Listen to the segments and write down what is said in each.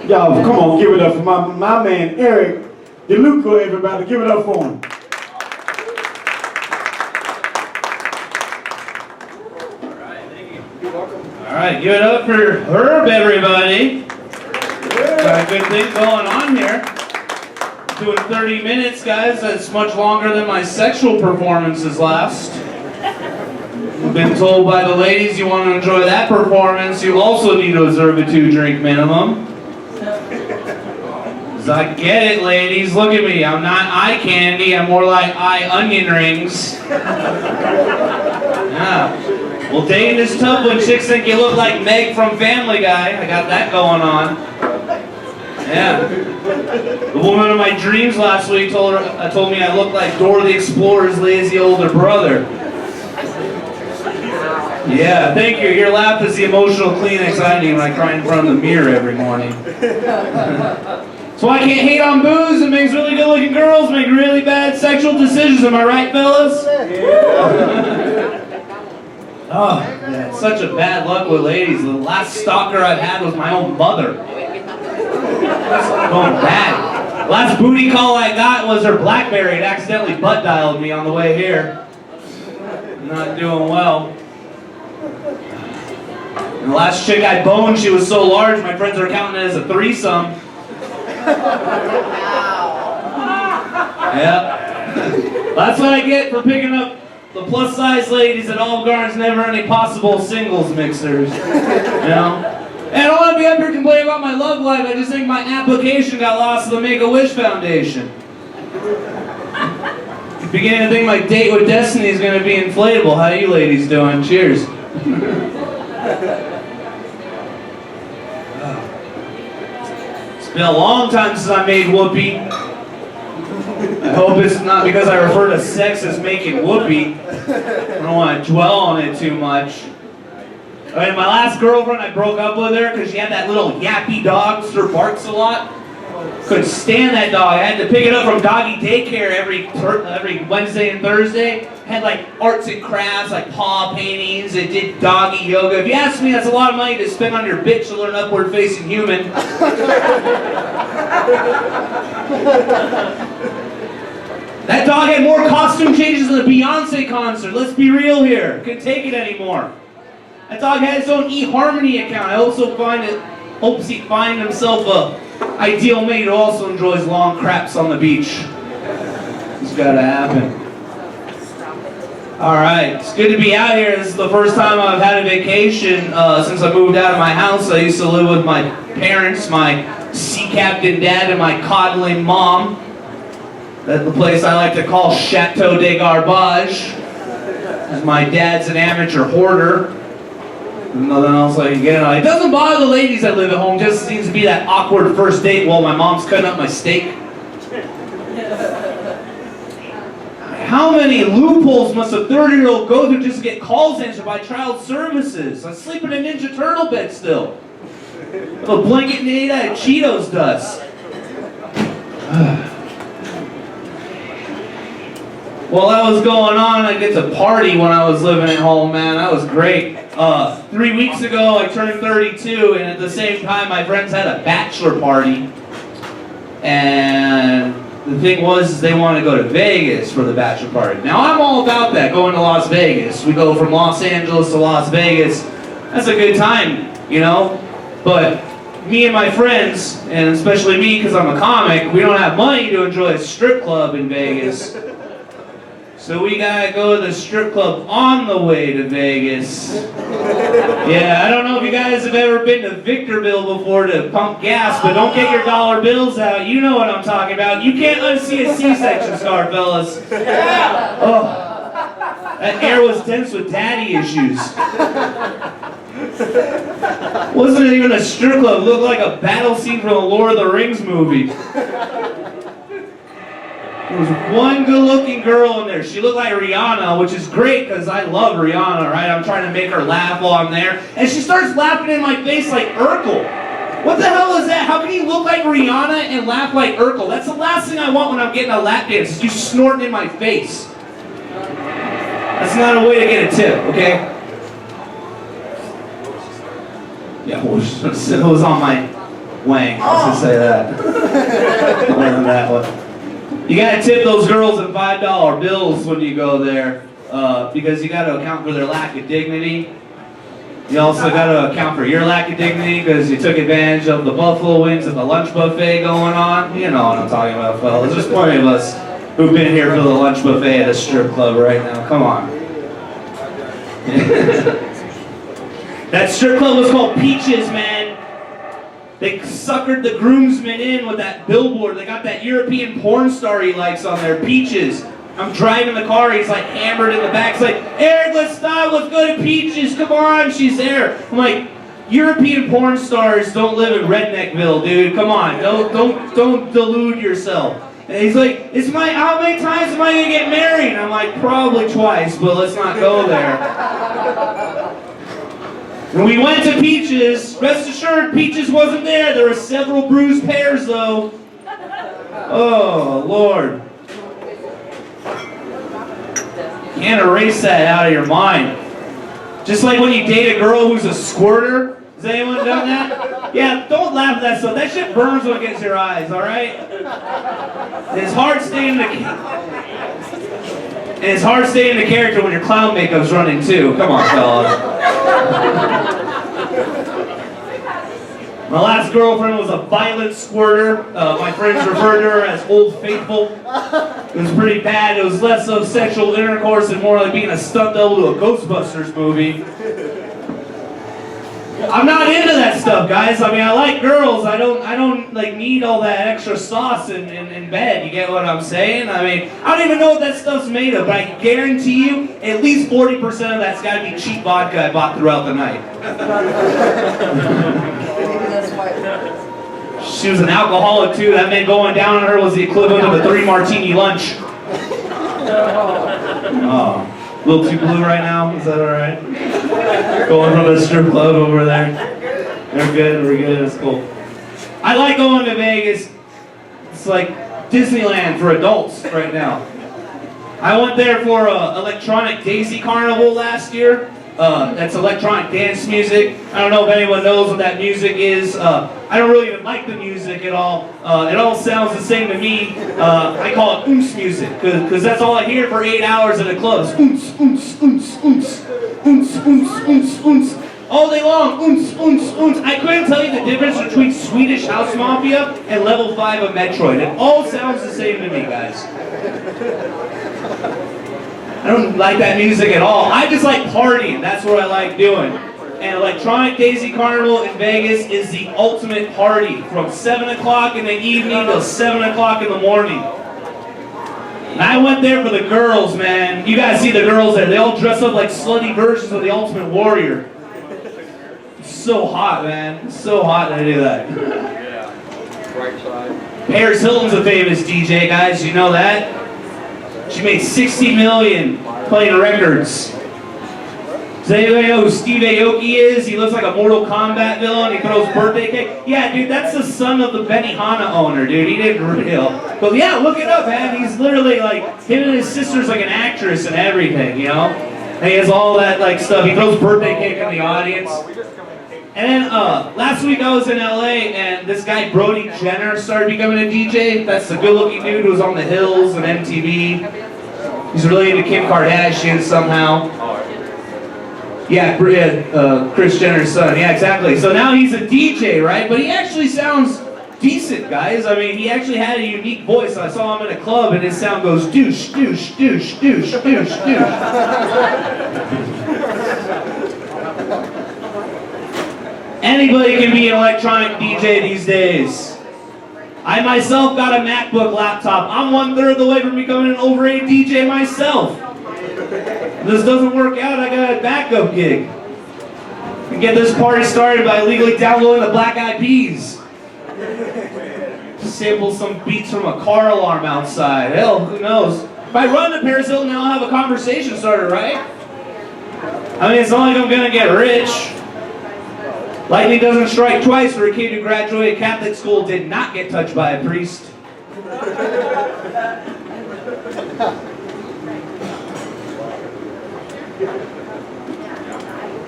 Y'all, come on, give it up for my man, Eric DeLuca, everybody. Give it up for him. All right, give it up for Herb, everybody. Got a good thing going on here. Doing 30 minutes, guys. That's much longer than my sexual performances last. I've been told by the ladies you want to enjoy that performance, you also need to observe a 2-drink minimum. I get it, ladies. Look at me. I'm not eye candy. I'm more like eye onion rings. Yeah. Well, dating is tough when chicks think you look like Meg from Family Guy. I got that going on. Yeah. The woman of my dreams last week told me I look like Dora the Explorer's lazy older brother. Yeah, thank you. Your laugh is the emotional Kleenex I need when I cry in front of the mirror every morning. So I can't hate on booze. It makes really good-looking girls make really bad sexual decisions. Am I right, fellas? Oh, man, such a bad luck with ladies. The last stalker I've had was my own mother. Going bad. Last booty call I got was her BlackBerry. It accidentally butt dialed me on the way here. Not doing well. And the last chick I boned, she was so large, my friends are counting it as a threesome. Yeah. That's what I get for picking up the plus size ladies at Olive Garden's Never Any Possible Singles Mixers. You know? And I don't want to be up here complaining about my love life, I just think my application got lost to the Make-A-Wish Foundation. Beginning to think my date with Destiny is going to be inflatable. How you ladies doing? Cheers. It's been a long time since I made whoopee. I hope it's not because I refer to sex as making whoopee. I don't want to dwell on it too much. I mean, my last girlfriend, I broke up with her because she had that little yappy dog, Sir Barks a lot. Couldn't stand that dog. I had to pick it up from doggy daycare every Wednesday and Thursday. Had like arts and crafts, like paw paintings. It did doggy yoga. If you ask me, that's a lot of money to spend on your bitch to learn upward facing human. That dog had more costume changes than a Beyonce concert. Let's be real here. Couldn't take it anymore. That dog had his own eHarmony account. I also hopes he find himself a ideal mate who also enjoys long craps on the beach. It's gotta happen. Alright, it's good to be out here. This is the first time I've had a vacation since I moved out of my house. I used to live with my parents, my sea captain dad, and my coddling mom. That's the place I like to call Chateau de Garbage. And my dad's an amateur hoarder. Nothing else I can get on. It doesn't bother the ladies that live at home, just seems to be that awkward first date while my mom's cutting up my steak. How many loopholes must a 30-year-old go through just to get calls answered by child services? I sleep in a Ninja Turtle bed still. With a blanket made out of Cheetos dust. While that was going on, I get to party when I was living at home, man. That was great. 3 weeks ago, I turned 32, and at the same time, my friends had a bachelor party. And the thing was, they wanted to go to Vegas for the bachelor party. Now, I'm all about that, going to Las Vegas. We go from Los Angeles to Las Vegas. That's a good time, you know? But me and my friends, and especially me because I'm a comic, we don't have money to enjoy a strip club in Vegas. So we gotta go to the strip club on the way to Vegas. Yeah, I don't know if you guys have ever been to Victorville before to pump gas, but don't get your dollar bills out. You know what I'm talking about. You can't unsee a C-section scar, fellas. Oh, that air was dense with daddy issues. Wasn't even a strip club. It looked like a battle scene from the Lord of the Rings movie. There was one good-looking girl in there. She looked like Rihanna, which is great because I love Rihanna, right? I'm trying to make her laugh while I'm there. And she starts laughing in my face like Urkel. What the hell is that? How can you look like Rihanna and laugh like Urkel? That's the last thing I want when I'm getting a lap dance, is you snorting in my face. That's not a way to get a tip, okay? Yeah, it was on my Wang, let's just say that. More than that one. You gotta tip those girls in $5 bills when you go there, because you gotta account for their lack of dignity. You also gotta account for your lack of dignity because you took advantage of the buffalo wings at the lunch buffet going on. You know what I'm talking about, fellas. There's plenty of us who've been here for the lunch buffet at a strip club right now. Come on. That strip club was called Peaches, man. They suckered the groomsmen in with that billboard. They got that European porn star he likes on there, Peaches. I'm driving the car, he's like hammered in the back. He's like, Eric, let's stop, let's go to Peaches, come on, she's there. I'm like, European porn stars don't live in Redneckville, dude, come on, don't delude yourself. And he's like, how many times am I gonna get married? And I'm like, probably twice, but let's not go there. When we went to Peaches, rest assured, Peaches wasn't there. There were several bruised pears, though. Oh, Lord. Can't erase that out of your mind. Just like when you date a girl who's a squirter. Has anyone done that? Yeah, don't laugh at that stuff. That shit burns when it gets your eyes, all right? And it's hard staying in the character when your clown makeup's running too. Come on, fellas. My last girlfriend was a violent squirter. My friends referred to her as Old Faithful. It was pretty bad. It was less of sexual intercourse and more like being a stunt double to a Ghostbusters movie. I'm not into that stuff, guys. I mean, I like girls. I don't like need all that extra sauce in bed. You get what I'm saying? I mean, I don't even know what that stuff's made of, but I guarantee you, at least 40% of that's got to be cheap vodka I bought throughout the night. She was an alcoholic too. That meant going down on her was the equivalent of a 3-martini lunch. Oh, a little too blue right now. Is that all right? Going from the strip club over there. We're good, it's cool. I like going to Vegas. It's like Disneyland for adults right now. I went there for an electronic Daisy Carnival last year. That's electronic dance music. I don't know if anyone knows what that music is. I don't really even like the music at all. It all sounds the same to me. I call it oomps music, because that's all I hear for 8 hours at a club. Oomps, oomps, oomps, oomps, oomps, oomps, oomps, oomps. All day long, oomps, oomps, oomps. I couldn't tell you the difference between Swedish House Mafia and Level 5 of Metroid. It all sounds the same to me, guys. I don't like that music at all. I just like partying. That's what I like doing. And Electronic Daisy Carnival in Vegas is the ultimate party from 7 o'clock in the evening till 7 o'clock in the morning. And I went there for the girls, man. You guys see the girls there. They all dress up like slutty versions of the Ultimate Warrior. It's so hot, man. It's so hot to do that. Yeah. Right side. Paris Hilton's a famous DJ, guys. You know that? She made $60 million playing records. Does anybody know who Steve Aoki is? He looks like a Mortal Kombat villain. He throws birthday cake. Yeah, dude, that's the son of the Benihana owner, dude. He didn't real. But yeah, look it up, man. He's literally like, him and his sister's like an actress and everything, you know? And he has all that like stuff. He throws birthday cake in the audience. And then last week I was in LA and this guy Brody Jenner started becoming a DJ. That's the good-looking dude who was on The Hills and MTV. He's related to Kim Kardashian somehow. Yeah, Kris Jenner's son. Yeah, exactly. So now he's a DJ, right? But he actually sounds decent, guys. I mean, he actually had a unique voice. I saw him in a club and his sound goes douche, douche, douche, douche, douche, douche. Anybody can be an electronic DJ these days. I myself got a MacBook laptop. I'm 1/3 of the way from becoming an overrated DJ myself. If this doesn't work out, I got a backup gig. We get this party started by illegally downloading the Black Eyed Peas. Sample some beats from a car alarm outside. Hell, who knows? If I run to Paris Hilton, I'll have a conversation started, right? I mean, it's not like I'm gonna get rich. Lightning doesn't strike twice for a kid who graduated Catholic school did not get touched by a priest.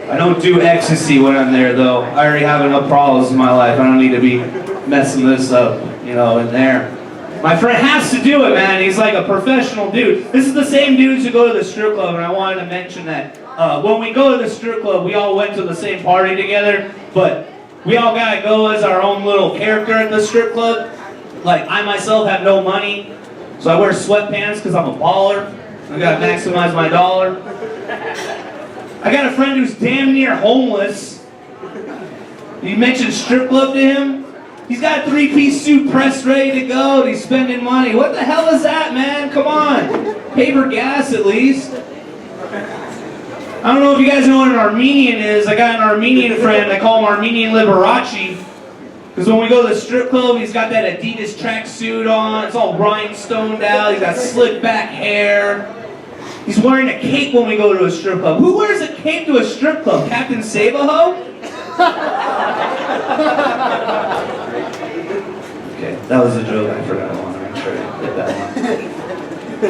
I don't do ecstasy when I'm there, though. I already have enough problems in my life. I don't need to be messing this up, you know, in there. My friend has to do it, man. He's like a professional dude. This is the same dudes who go to the strip club, and I wanted to mention that when we go to the strip club, we all went to the same party together, but we all gotta go as our own little character at the strip club. Like, I myself have no money, so I wear sweatpants because I'm a baller. I gotta maximize my dollar. I got a friend who's damn near homeless. You mentioned strip club to him? He's got a 3-piece suit pressed ready to go, and he's spending money. What the hell is that, man? Come on. Pay for gas at least. I don't know if you guys know what an Armenian is. I got an Armenian friend. I call him Armenian Liberace. Because when we go to the strip club, he's got that Adidas tracksuit on. It's all rhinestoned out. He's got slick back hair. He's wearing a cape when we go to a strip club. Who wears a cape to a strip club? Captain Save-A-Ho? Okay, that was a joke. I forgot. I want to make sure I did that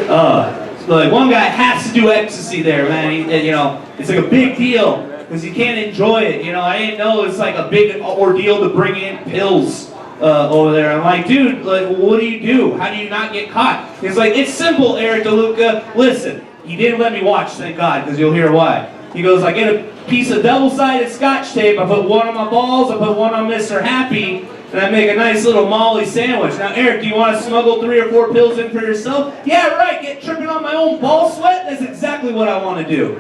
one. So like one guy has to do ecstasy there, man. You know, it's like a big deal because you can't enjoy it. You know, I didn't know it's like a big ordeal to bring in pills over there. I'm like, dude, like, what do you do? How do you not get caught? He's like, it's simple, Eric DeLuca. Listen, he didn't let me watch, thank God, because you'll hear why. He goes, I get a piece of double-sided scotch tape, I put one on my balls, I put one on Mr. Happy, and I make a nice little Molly sandwich. Now, Eric, do you want to smuggle 3 or 4 pills in for yourself? Yeah, right, get tripping on my own ball sweat? That's exactly what I want to do.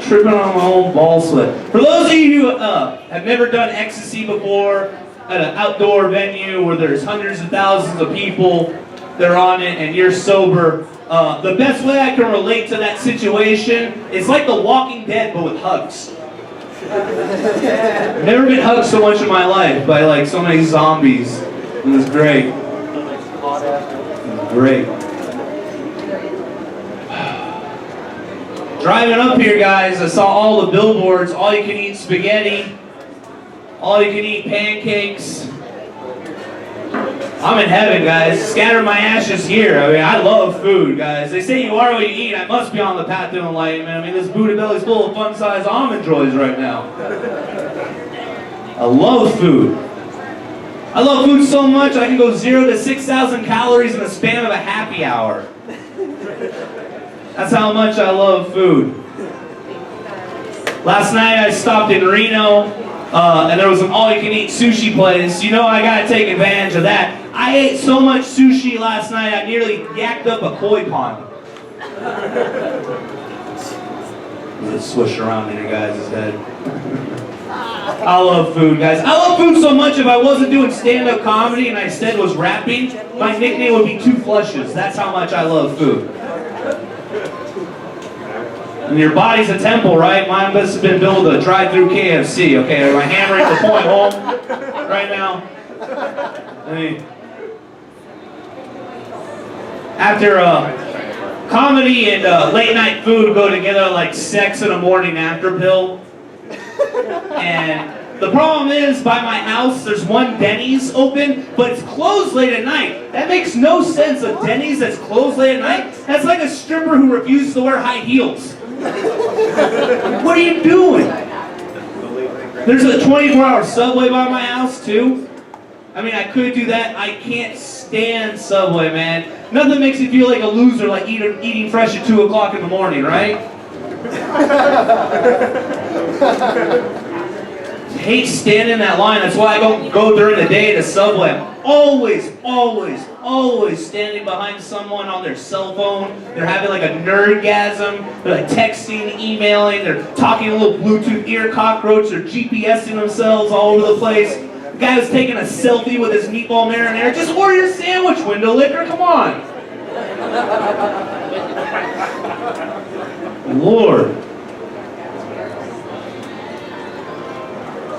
Tripping on my own ball sweat. For those of you who have never done ecstasy before, at an outdoor venue where there's hundreds of thousands of people, they're on it, and you're sober, the best way I can relate to that situation is like The Walking Dead, but with hugs. I've never been hugged so much in my life by like so many zombies. It was great. It was great. Driving up here, guys, I saw all the billboards, all you can eat spaghetti, all you can eat pancakes. I'm in heaven, guys. Scatter my ashes here. I mean, I love food, guys. They say you are what you eat. I must be on the path to enlightenment. I mean, this Buddha belly's full of fun-sized almond joys right now. I love food. I love food so much I can go 0 to 6,000 calories in the span of a happy hour. That's how much I love food. Last night I stopped in Reno, and there was an all-you-can-eat sushi place. You know I gotta take advantage of that. I ate so much sushi last night I nearly yacked up a koi pond. Just swish around in your guys' head. I love food, guys. I love food so much if I wasn't doing stand-up comedy and I instead was rapping, my nickname would be Two Flushes. That's how much I love food. And your body's a temple, right? Mine must have been built with a drive-through KFC, okay? Am I hammering the point home right now? I mean, after comedy and late-night food go together like sex and a morning after pill. And the problem is, by my house, there's one Denny's open, but it's closed late at night. That makes no sense, a Denny's that's closed late at night? That's like a stripper who refuses to wear high heels. What are you doing? There's a 24-hour Subway by my house, too. I mean, I could do that. I can't stand Subway, man. Nothing makes you feel like a loser like eating fresh at 2 o'clock in the morning, right? I hate standing in that line. That's why I don't go during the day to Subway. I'm always standing behind someone on their cell phone. They're having like a nerdgasm. They're like texting, emailing. They're talking a little Bluetooth ear cockroach. They're GPSing themselves all over the place. The guy was taking a selfie with his meatball marinara. Just order your sandwich, window licker. Come on. Lord.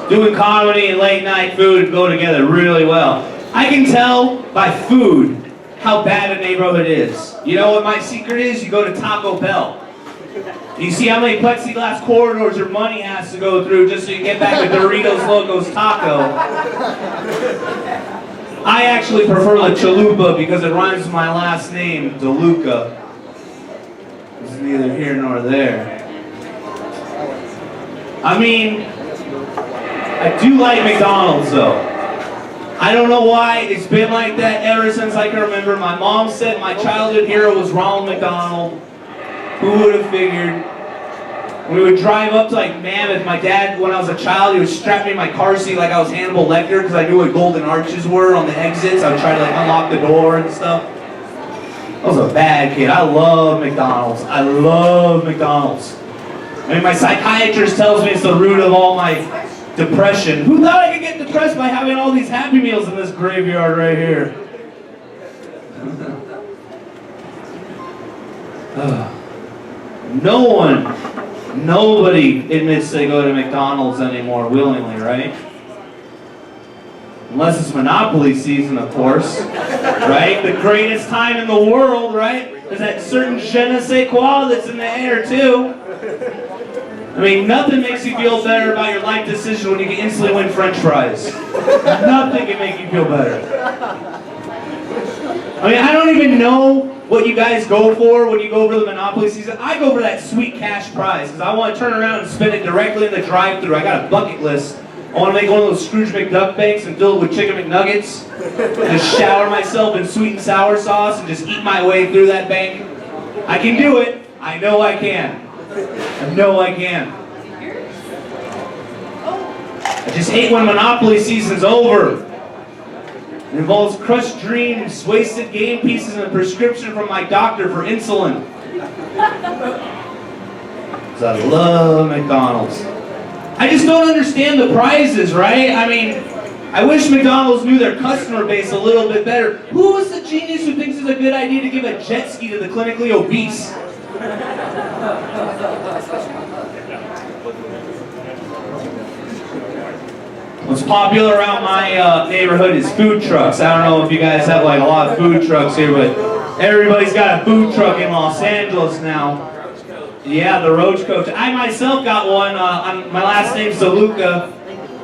Doing comedy and late night food go together really well. I can tell by food how bad a neighborhood is. You know what my secret is? You go to Taco Bell. You see how many plexiglass corridors your money has to go through just so you get back to Doritos Locos Taco. I actually prefer La Chalupa because it rhymes with my last name, DeLuca. It's neither here nor there. I mean, I do like McDonald's though. I don't know why, it's been like that ever since I can remember. My mom said my childhood hero was Ronald McDonald. Who would have figured? We would drive up to like Mammoth. My dad, when I was a child, he would strap me in my car seat like I was Hannibal Lecter because I knew what golden arches were on the exits. I would try to like unlock the door and stuff. I was a bad kid. I love McDonald's. I love McDonald's. I mean, my psychiatrist tells me it's the root of all my depression. Who thought I could get depressed by having all these Happy Meals in this graveyard right here? Nobody admits they go to McDonald's anymore willingly, right? Unless it's Monopoly season, of course, right? The greatest time in the world, right? There's that certain je ne sais quoi that's in the air, too. I mean, nothing makes you feel better about your life decision when you can instantly win French fries. Nothing can make you feel better. I mean, I don't even know what you guys go for when you go over the Monopoly season. I go for that sweet cash prize because I want to turn around and spend it directly in the drive-thru. I got a bucket list. I want to make one of those Scrooge McDuck banks and fill it with chicken McNuggets. And just shower myself in sweet and sour sauce and just eat my way through that bank. I can do it. I know I can. I know I can. I just hate when Monopoly season's over. It involves crushed dreams, wasted game pieces, and a prescription from my doctor for insulin. Because I love McDonald's. I just don't understand the prizes, right? I mean, I wish McDonald's knew their customer base a little bit better. Who was the genius who thinks it's a good idea to give a jet ski to the clinically obese? What's popular around my neighborhood is food trucks. I don't know if you guys have like a lot of food trucks here, but everybody's got a food truck in Los Angeles now. Yeah, the Roach Coach. I myself got one. My last name's DeLuca.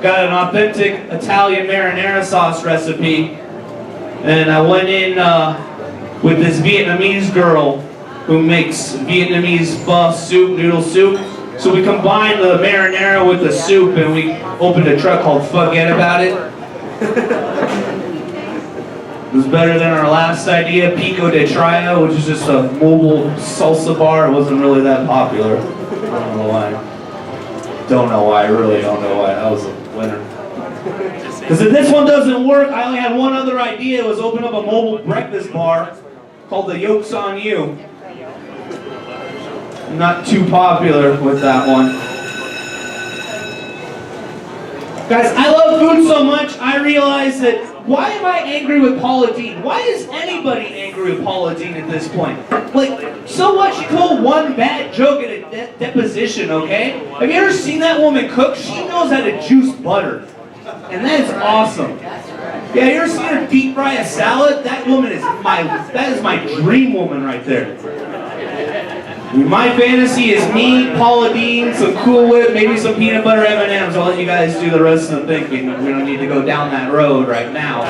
Got an authentic Italian marinara sauce recipe. And I went in with this Vietnamese girl who makes Vietnamese pho soup, noodle soup. So we combined the marinara with the soup and we opened a truck called Forget About It. It was better than our last idea, Pico de Tria, which is just a mobile salsa bar. It wasn't really that popular. I don't know why. Don't know why, I really don't know why. That was a winner. Because if this one doesn't work, I only had one other idea. It was open up a mobile breakfast bar called the Yolks on You. Not too popular with that one. Guys, I love food so much, I realize that why am I angry with Paula Deen? Why is anybody angry with Paula Deen at this point? Like, so what? She told one bad joke at a deposition, okay? Have you ever seen that woman cook? She knows how to juice butter. And that is awesome. Yeah, you ever seen her deep fry a salad? That is my dream woman right there. My fantasy is me, Paula Deen, some Cool Whip, maybe some peanut butter M&Ms. I'll let you guys do the rest of the thinking. We don't need to go down that road right now.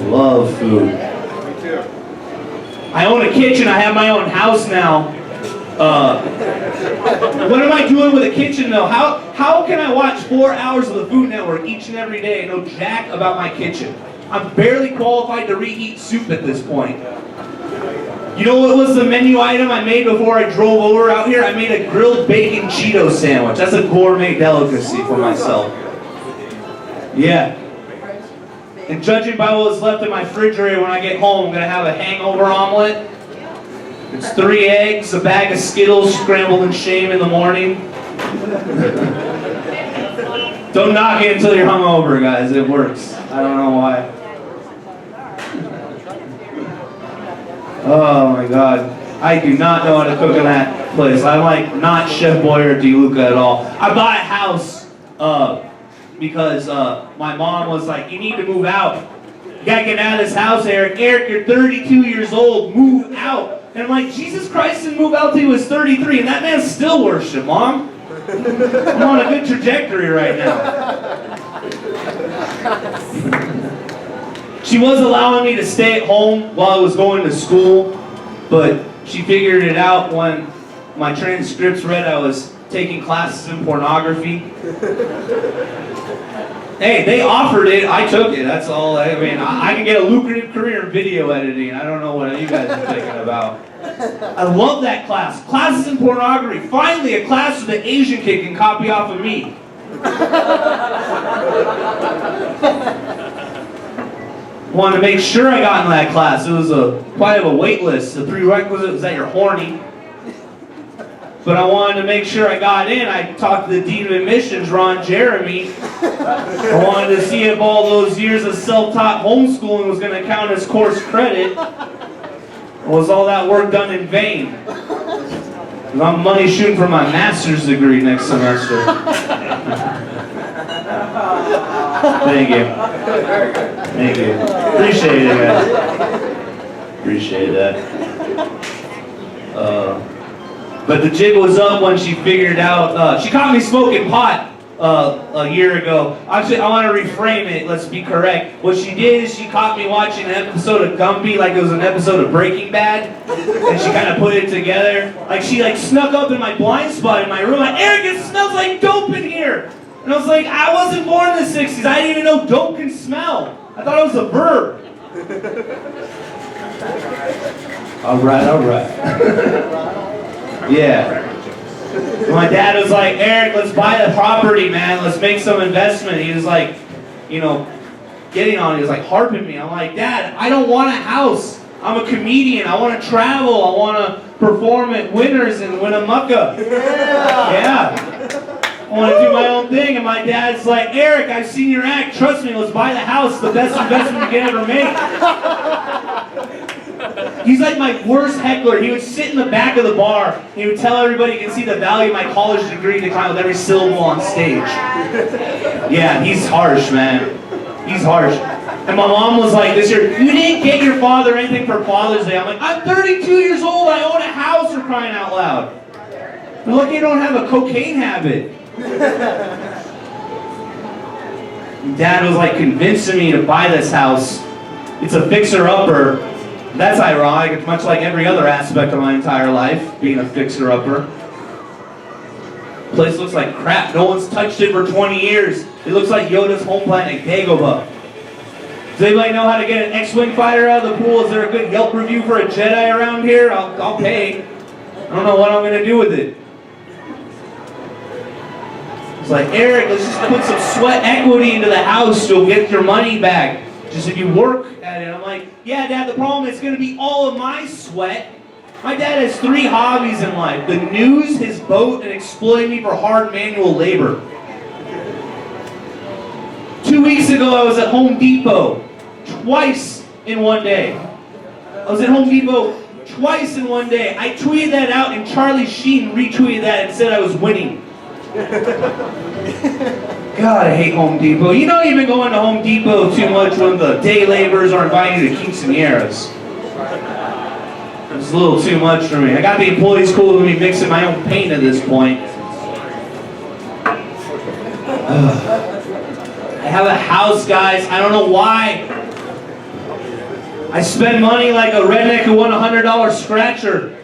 Love food. I own a kitchen. I have my own house now. What am I doing with a kitchen though? How can I watch 4 hours of the Food Network each and every day and know jack about my kitchen? I'm barely qualified to reheat soup at this point. You know what was the menu item I made before I drove over out here? I made a grilled bacon Cheeto sandwich. That's a gourmet delicacy for myself. Yeah. And judging by what's left in my refrigerator when I get home, I'm going to have a hangover omelet. It's 3 eggs, a bag of Skittles scrambled in shame in the morning. Don't knock it until you're hungover, guys. It works. I don't know why. Oh my God. I do not know how to cook in that place. I'm like not Chef Boyer or DeLuca at all. I bought a house because my mom was like, you need to move out. You gotta get out of this house, Eric. Eric, you're 32 years old. Move out. And I'm like, Jesus Christ didn't move out till he was 33, and that man still worship, Mom. I'm on a good trajectory right now. She was allowing me to stay at home while I was going to school, but she figured it out when my transcripts read I was taking classes in pornography. Hey, they offered it, I took it, that's all. I mean, I can get a lucrative career in video editing. I don't know what you guys are thinking about. I love that class. Classes in pornography. Finally, a class with an Asian kid can copy off of me. Wanted to make sure I got in that class. It was quite of a wait list. The prerequisite was that you're horny. But I wanted to make sure I got in. I talked to the Dean of Admissions, Ron Jeremy. I wanted to see if all those years of self-taught homeschooling was going to count as course credit. Or was all that work done in vain? Because I'm money shooting for my master's degree next semester. Thank you. Thank you. Appreciate it, guys. Appreciate that. But the jig was up when she figured out, she caught me smoking pot a year ago. Actually, I want to reframe it, let's be correct. What she did is she caught me watching an episode of Gumby like it was an episode of Breaking Bad. And she kind of put it together. Like she snuck up in my blind spot in my room, like, Eric, it smells like dope in here. And I was like, I wasn't born in the 60s. I didn't even know dope can smell. I thought it was a verb. All right. Yeah. My dad was like, Eric, let's buy the property, man. Let's make some investment. He was like, getting on it. He was like harping me. I'm like, Dad, I don't want a house. I'm a comedian. I want to travel. I want to perform at Winners in Winnemucca. Yeah. I want to do my own thing. And my dad's like, Eric, I've seen your act. Trust me, let's buy the house. The best investment you can ever make. He's like my worst heckler. He would sit in the back of the bar. He would tell everybody you can see the value of my college degree decline with every syllable on stage. Yeah, he's harsh, man. He's harsh. And my mom was like this year, you didn't get your father anything for Father's Day. I'm like, I'm 32 years old. I own a house, for crying out loud. You're lucky you don't have a cocaine habit. Dad was like convincing me to buy this house. It's a fixer-upper. That's ironic. It's much like every other aspect of my entire life, being a fixer-upper. Place looks like crap. No one's touched it for 20 years. It looks like Yoda's home planet, Dagobah. Does anybody know how to get an X-Wing fighter out of the pool? Is there a good Yelp review for a Jedi around here? I'll pay. I don't know what I'm going to do with it. It's like, Eric, let's just put some sweat equity into the house. You'll get your money back. Just if you work at it. I'm like, yeah, Dad, the problem is it's going to be all of my sweat. My dad has 3 hobbies in life. The news, his boat, and exploiting me for hard manual labor. 2 weeks ago, I was at Home Depot twice in one day. I was at Home Depot twice in one day. I tweeted that out, and Charlie Sheen retweeted that and said I was winning. God, I hate Home Depot. You know you've been going to Home Depot too much when the day laborers are inviting you to quinceañeras. It's a little too much for me. I got the employees cool with me mixing my own paint at this point. I have a house, guys. I don't know why. I spend money like a redneck who won a $100 scratcher.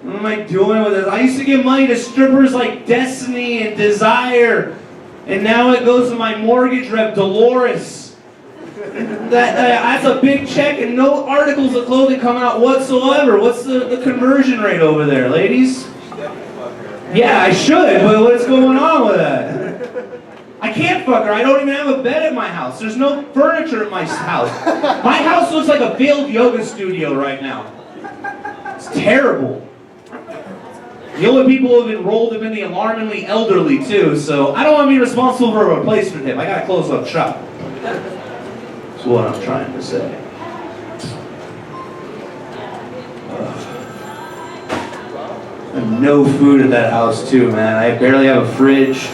What am I doing with this? I used to give money to strippers like Destiny and Desire, and now it goes to my mortgage rep, Dolores. That's a big check and no articles of clothing coming out whatsoever. What's the conversion rate over there, ladies? Yeah, I should, but what's going on with that? I can't fuck her. I don't even have a bed at my house. There's no furniture at my house. My house looks like a failed yoga studio right now. It's terrible. The only people who have enrolled have been the alarmingly elderly too, so I don't want to be responsible for a replacement hip. I gotta close up shop. That's what I'm trying to say. No food at that house too, man. I barely have a fridge.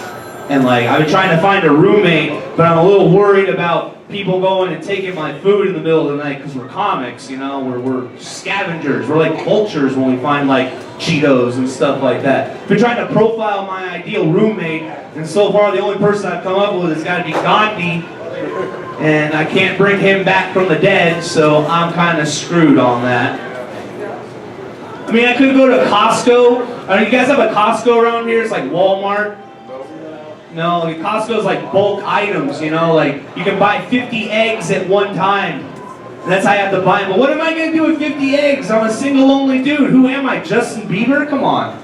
And like, I've been trying to find a roommate, but I'm a little worried about people going and taking my food in the middle of the night because we're comics, you know? We're scavengers. We're like vultures when we find like Cheetos and stuff like that. I've been trying to profile my ideal roommate, and so far the only person I've come up with has got to be Gandhi. And I can't bring him back from the dead, so I'm kind of screwed on that. I mean, I could go to Costco. You guys have a Costco around here? It's like Walmart. No, like Costco's like bulk items, you know, like you can buy 50 eggs at one time. And that's how you have to buy them. But what am I going to do with 50 eggs? I'm a single lonely dude. Who am I, Justin Bieber? Come on.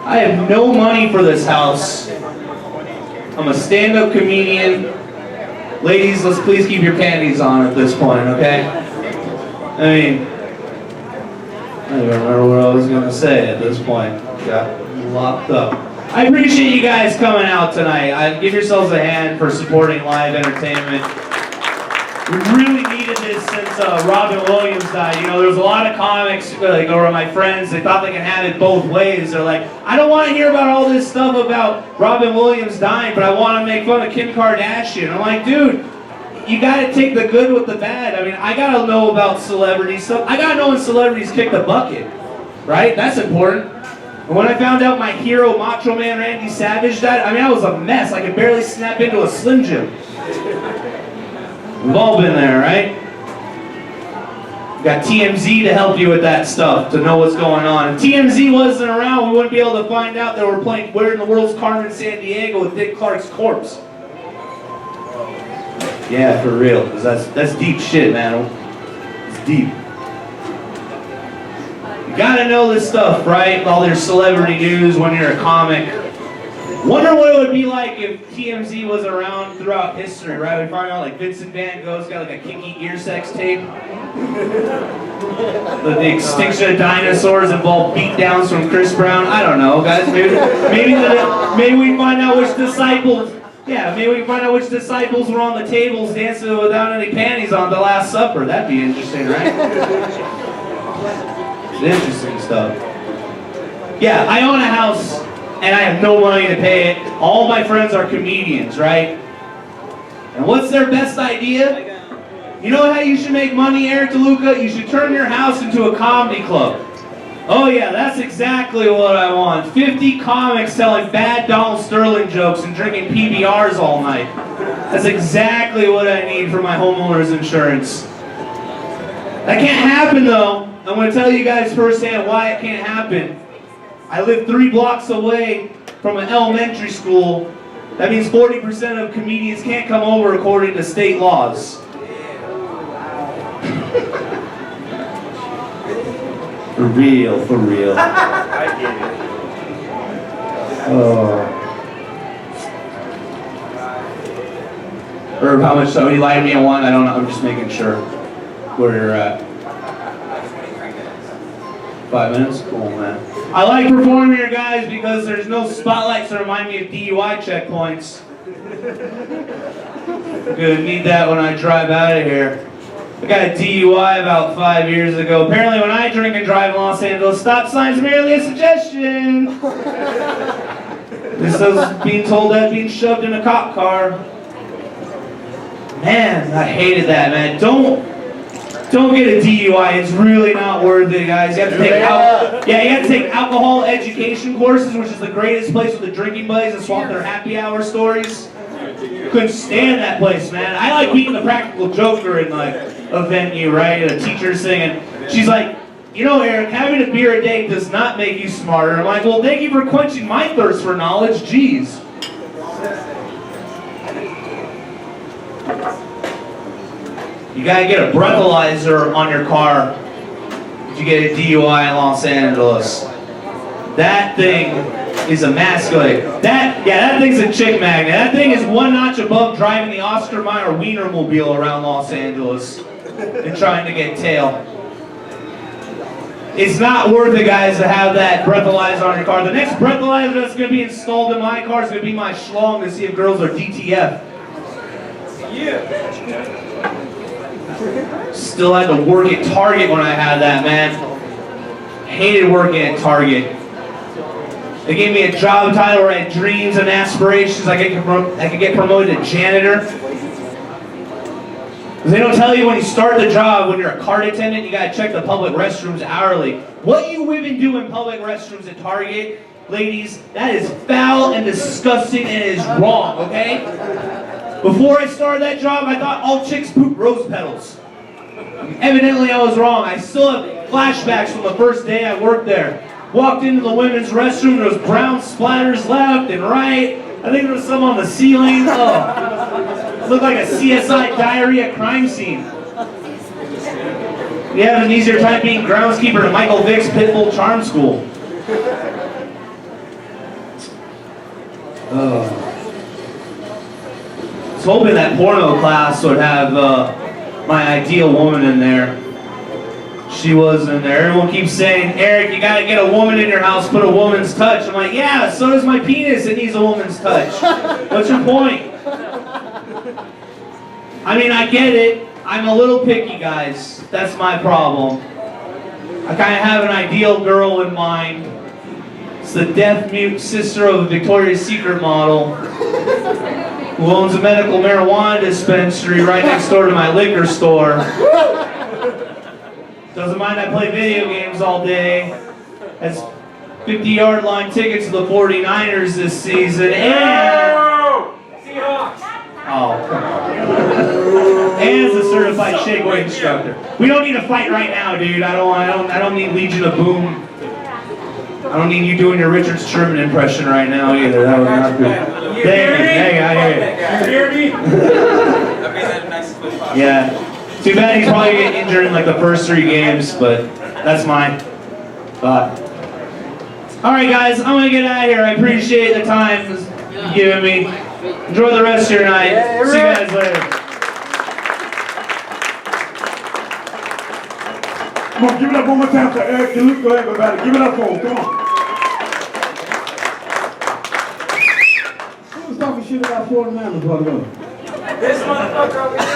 I have no money for this house. I'm a stand-up comedian. Ladies, let's please keep your panties on at this point, okay? I mean, I don't even remember what I was going to say at this point. Got locked up. I appreciate you guys coming out tonight. Give yourselves a hand for supporting live entertainment. We really needed this since Robin Williams died. You know, there was a lot of comics, or my friends, they thought they could have it both ways. They're like, I don't want to hear about all this stuff about Robin Williams dying, but I want to make fun of Kim Kardashian. I'm like, dude, you got to take the good with the bad. I mean, I got to know about celebrity stuff. I got to know when celebrities kick the bucket, right? That's important. And when I found out my hero, Macho Man Randy Savage, died, I mean, I was a mess. I could barely snap into a Slim Jim. We've all been there, right? We've got TMZ to help you with that stuff, to know what's going on. If TMZ wasn't around, we wouldn't be able to find out that we're playing Where in the World's Carmen Sandiego with Dick Clark's corpse. Yeah, for real, because that's deep shit, man. It's deep. You gotta know this stuff, right? All your celebrity news when you're a comic. Wonder what it would be like if TMZ was around throughout history, right? We find out like Vincent Van Gogh's got like a kinky ear sex tape. The extinction of dinosaurs involved beatdowns from Chris Brown. I don't know, guys. Maybe we find out which disciples. Yeah, maybe we can find out which disciples were on the tables dancing without any panties on the Last Supper. That'd be interesting, right? It's interesting stuff. Yeah, I own a house and I have no money to pay it. All my friends are comedians, right? And what's their best idea? You know how you should make money, Eric DeLuca? You should turn your house into a comedy club. Oh yeah, that's exactly what I want. 50 comics telling bad Donald Sterling jokes and drinking PBRs all night. That's exactly what I need for my homeowner's insurance. That can't happen though. I'm going to tell you guys firsthand why it can't happen. I live 3 blocks away from an elementary school. That means 40% of comedians can't come over according to state laws. For real, for real. I get it. Oh. Herb, how much? So you lied to me on one? I don't know. I'm just making sure where you're at. 5 minutes? Cool, man. I like performing here, guys, because there's no spotlights to remind me of DUI checkpoints. Gonna need that when I drive out of here. I got a DUI about 5 years ago. Apparently when I drink and drive in Los Angeles, stop sign's merely a suggestion. This is being told that being shoved in a cop car. Man, I hated that, man. Don't get a DUI. It's really not worth it, guys. You have to take you have to take alcohol education courses, which is the greatest place for the drinking buddies to swap their happy hour stories. Couldn't stand that place, man. I like being the practical joker in like a venue, right? A teacher singing. She's like, you know, Eric, having a beer a day does not make you smarter. I'm like, well, thank you for quenching my thirst for knowledge. Jeez. You gotta get a breathalyzer on your car if you get a DUI in Los Angeles. That thing is emasculating. That thing's a chick magnet. That thing is one notch above driving the Oscar Mayer Wienermobile around Los Angeles and trying to get tail. It's not worth it, guys, to have that breathalyzer on your car. The next breathalyzer that's going to be installed in my car is going to be my schlong to see if girls are DTF. Yeah. Still had to work at Target when I had that, man. Hated working at Target. They gave me a job title where I had dreams and aspirations. I could get promoted to janitor. Because they don't tell you when you start the job, when you're a cart attendant, you gotta check the public restrooms hourly. What you women do in public restrooms at Target, ladies, that is foul and disgusting and it is wrong, okay? Before I started that job, I thought all chicks poop rose petals. Evidently I was wrong. I still have Flashbacks from the first day I worked there. Walked into the women's restroom, there was brown splatters left and right. I think there was some on the ceiling. Oh, it looked like a CSI diarrhea crime scene. You have an easier time being groundskeeper to Michael Vick's Pitbull Charm School. I was hoping that porno class would have my ideal woman in there. She wasn't in there. Everyone keeps saying, Eric, you gotta get a woman in your house, put a woman's touch. I'm like, yeah, so does my penis. It needs a woman's touch. What's your point? I mean, I get it. I'm a little picky, guys. That's my problem. I kind of have an ideal girl in mind. It's the deaf-mute sister of a Victoria's Secret model who owns a medical marijuana dispensary right next door to my liquor store. Doesn't mind I play video games all day. Has 50-yard line tickets to the 49ers this season, and oh, come on. And is a certified shake weight instructor. We don't need a fight right now, dude. I don't need Legion of Boom. I don't need you doing your Richard Sherman impression right now either. That would not be. Thank you. Hey, I hear you. Yeah. Too bad he's probably gonna get injured in like the first 3 games, but that's my thought. All right, guys, I'm gonna get out of here. I appreciate the time you've given me. Enjoy the rest of your night. See you guys later. Come on, give it up one more time for Eric DeLuca, everybody. Give it up for him. Come on. Who was talking shit about 49ers, brother? This motherfucker over here.